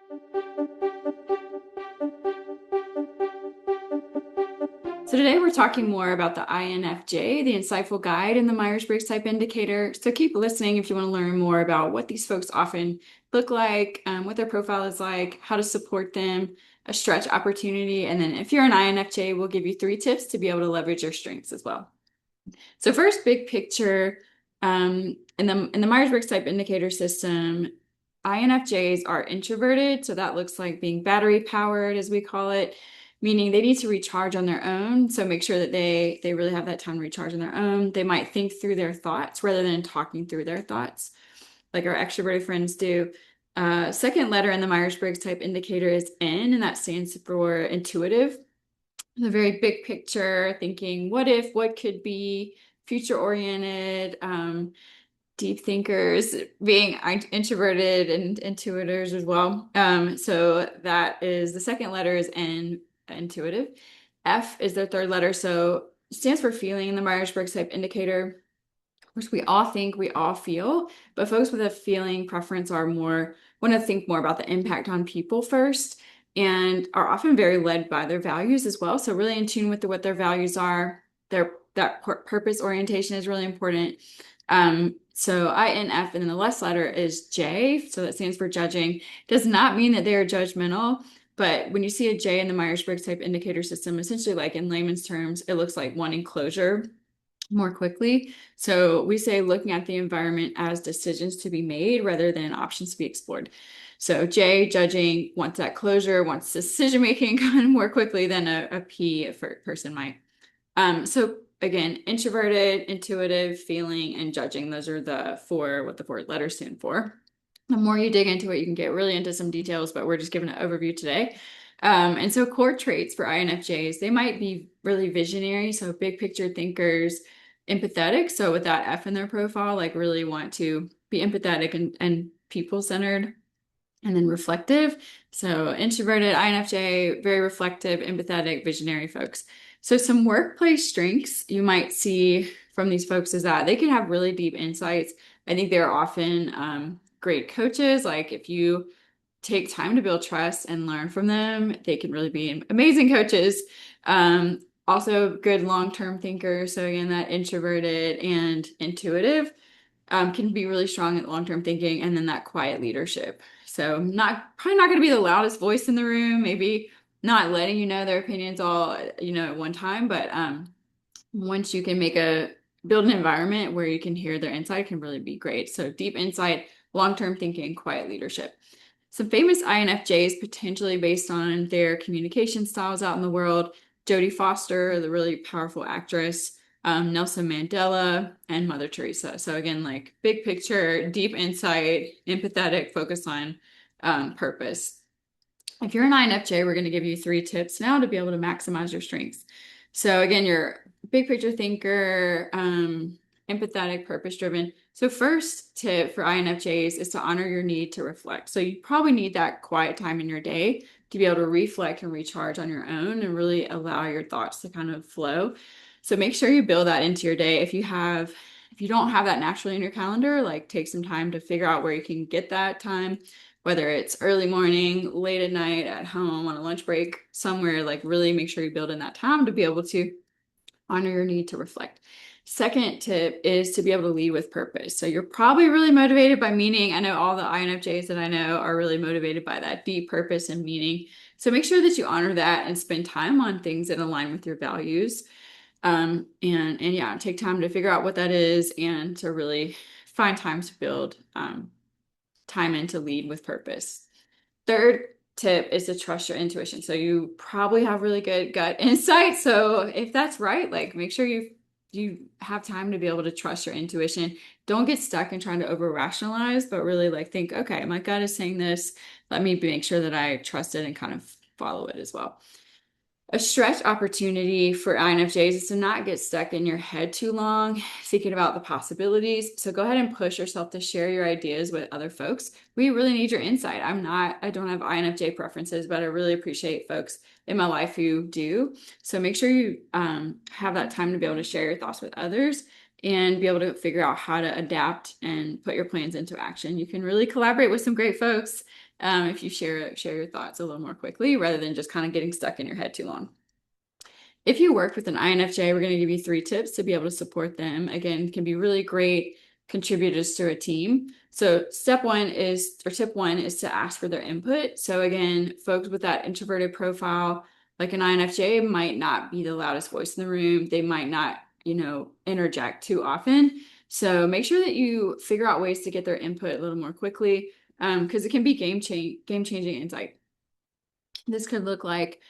So today we're talking more about the INFJ, the Insightful Guide, and the Myers-Briggs Type Indicator. So keep listening if you want to learn more about what these folks often look like, what their profile is like, how to support them, a stretch opportunity, and then if you're an INFJ, we'll give you 3 tips to be able to leverage your strengths as well. So first, big picture, in the Myers-Briggs Type Indicator system, INFJs are introverted, so that looks like being battery powered, as we call it, meaning they need to recharge on their own. So make sure that they really have that time to recharge on their own. They might think through their thoughts rather than talking through their thoughts, like our extroverted friends do. Second letter in the Myers-Briggs Type Indicator is N, and that stands for intuitive. The very big picture, thinking what if, what could be, future oriented, deep thinkers, being introverted and intuitors as well. So that is the second letter is N, intuitive. F is their third letter, so it stands for feeling in the Myers-Briggs Type Indicator. Of course, we all think, we all feel, but folks with a feeling preference are more want to think more about the impact on people first and are often very led by their values as well. So really in tune with what their values are. That purpose orientation is really important. So INF and then the last letter is J, so that stands for judging. Does not mean that they are judgmental, but when you see a J in the Myers-Briggs Type Indicator system, essentially like in layman's terms, it looks like wanting closure more quickly. So we say looking at the environment as decisions to be made rather than options to be explored. So J, judging, wants that closure, wants decision making more quickly than a P person might. So again, introverted, intuitive, feeling, and judging. Those are what the 4 letters stand for. The more you dig into it, you can get really into some details, but we're just giving an overview today. And so core traits for INFJs, they might be really visionary, so big picture thinkers, empathetic. So with that F in their profile, like really want to be empathetic and people-centered, and then reflective. So introverted, INFJ, very reflective, empathetic, visionary folks. So some workplace strengths you might see from these folks is that they can have really deep insights. I think they're often great coaches. Like if you take time to build trust and learn from them, they can really be amazing coaches. Also good long-term thinkers. So again, that introverted and intuitive can be really strong at long-term thinking, and then that quiet leadership. So probably not going to be the loudest voice in the room, maybe not letting you know their opinions all, at one time, but once you can build an environment where you can hear their insight can really be great. So deep insight, long-term thinking, quiet leadership. Some famous INFJs potentially based on their communication styles out in the world. Jodie Foster, the really powerful actress, Nelson Mandela, and Mother Teresa. So again, like big picture, deep insight, empathetic, focus on purpose. If you're an INFJ, we're going to give you 3 tips now to be able to maximize your strengths. So again, you're a big picture thinker, empathetic, purpose-driven. So first tip for INFJs is to honor your need to reflect. So you probably need that quiet time in your day to be able to reflect and recharge on your own and really allow your thoughts to kind of flow. So make sure you build that into your day. If you don't have that naturally in your calendar, like take some time to figure out where you can get that time, whether it's early morning, late at night, at home, on a lunch break, somewhere, like really make sure you build in that time to be able to honor your need to reflect. Second tip is to be able to lead with purpose. So you're probably really motivated by meaning. I know all the INFJs that I know are really motivated by that deep purpose and meaning. So make sure that you honor that and spend time on things that align with your values. And yeah, take time to figure out what that is and to really find time to build time in to lead with purpose. Third tip is to trust your intuition. So you probably have really good gut insight. So if that's right, like make sure you have time to be able to trust your intuition. Don't get stuck in trying to over rationalize, but really like think, okay, my gut is saying this. Let me make sure that I trust it and kind of follow it as well. A stretch opportunity for INFJs is to not get stuck in your head too long, thinking about the possibilities. So go ahead and push yourself to share your ideas with other folks. We really need your insight. I don't have INFJ preferences, but I really appreciate folks in my life who do. So make sure you have that time to be able to share your thoughts with others and be able to figure out how to adapt and put your plans into action. You can really collaborate with some great folks if you share your thoughts a little more quickly rather than just kind of getting stuck in your head too long. If you work with an INFJ, we're going to give you 3 tips to be able to support them. Again, can be really great contributors to a team. So tip one is to ask for their input. So again, folks with that introverted profile, like an INFJ, might not be the loudest voice in the room. They might not, interject too often. So make sure that you figure out ways to get their input a little more quickly, because it can be game-changing insight. This could look like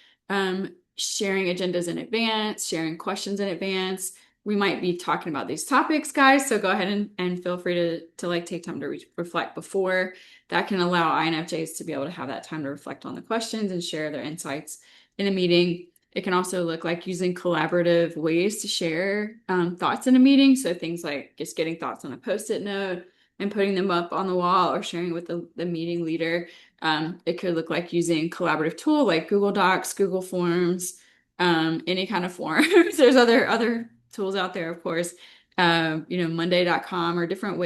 sharing agendas in advance, sharing questions in advance. We might be talking about these topics, guys, so go ahead and feel free to like take time to reflect before. That can allow INFJs to be able to have that time to reflect on the questions and share their insights in a meeting. It can also look like using collaborative ways to share thoughts in a meeting. So things like just getting thoughts on a Post-it note and putting them up on the wall or sharing with the meeting leader. It could look like using collaborative tool like Google Docs, Google Forms, any kind of forms. There's other tools out there, of course, Monday.com or different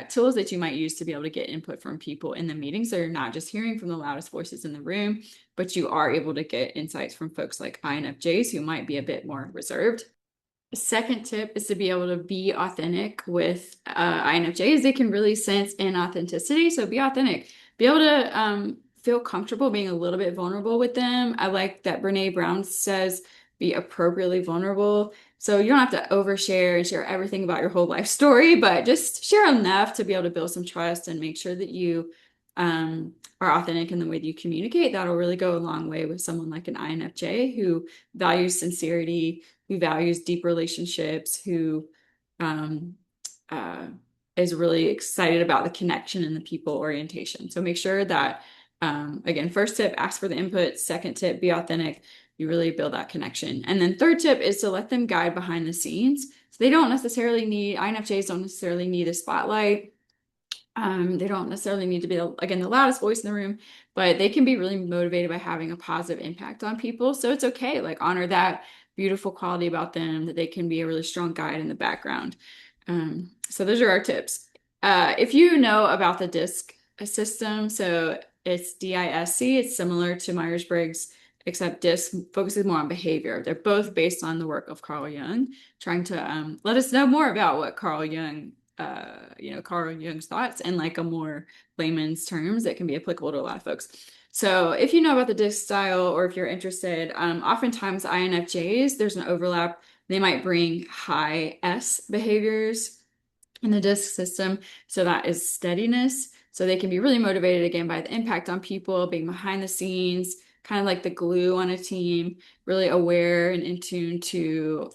tools that you might use to be able to get input from people in the meeting. So you're not just hearing from the loudest voices in the room, but you are able to get insights from folks like INFJs who might be a bit more reserved. The second tip is to be able to be authentic with INFJs. They can really sense inauthenticity. So be authentic. Be able to feel comfortable being a little bit vulnerable with them. I like that Brene Brown says, be appropriately vulnerable. So you don't have to overshare and share everything about your whole life story, but just share enough to be able to build some trust and make sure that you are authentic in the way that you communicate. That'll really go a long way with someone like an INFJ who values sincerity, who values deep relationships, who is really excited about the connection and the people orientation. So make sure that, again, first tip, ask for the input. Second tip, be authentic. You really build that connection. And then third tip is to let them guide behind the scenes. So INFJs don't necessarily need a spotlight. They don't necessarily need to be, again, the loudest voice in the room, but they can be really motivated by having a positive impact on people. So it's okay, like honor that beautiful quality about them, that they can be a really strong guide in the background. So those are our tips. If you know about the DISC system, so it's DISC, it's similar to Myers-Briggs, except DISC focuses more on behavior. They're both based on the work of Carl Jung, trying to let us know more about what Carl Jung's thoughts in like a more layman's terms that can be applicable to a lot of folks. So if you know about the DISC style, or if you're interested, oftentimes INFJs, there's an overlap. They might bring high S behaviors in the DISC system. So that is steadiness. So they can be really motivated again by the impact on people, being behind the scenes, kind of like the glue on a team, really aware and in tune to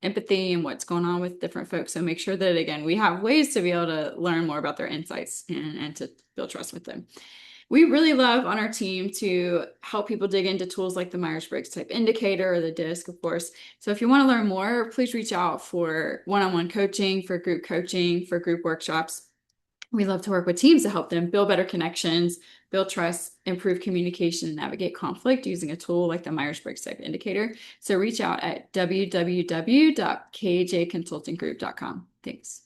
empathy and what's going on with different folks. So make sure that, again, we have ways to be able to learn more about their insights and to build trust with them. We really love on our team to help people dig into tools like the Myers-Briggs Type Indicator or the DISC, of course. So if you want to learn more, please reach out for one-on-one coaching, for group workshops. We love to work with teams to help them build better connections, build trust, improve communication, and navigate conflict using a tool like the Myers-Briggs Type Indicator. So reach out at www.kjconsultinggroup.com. Thanks.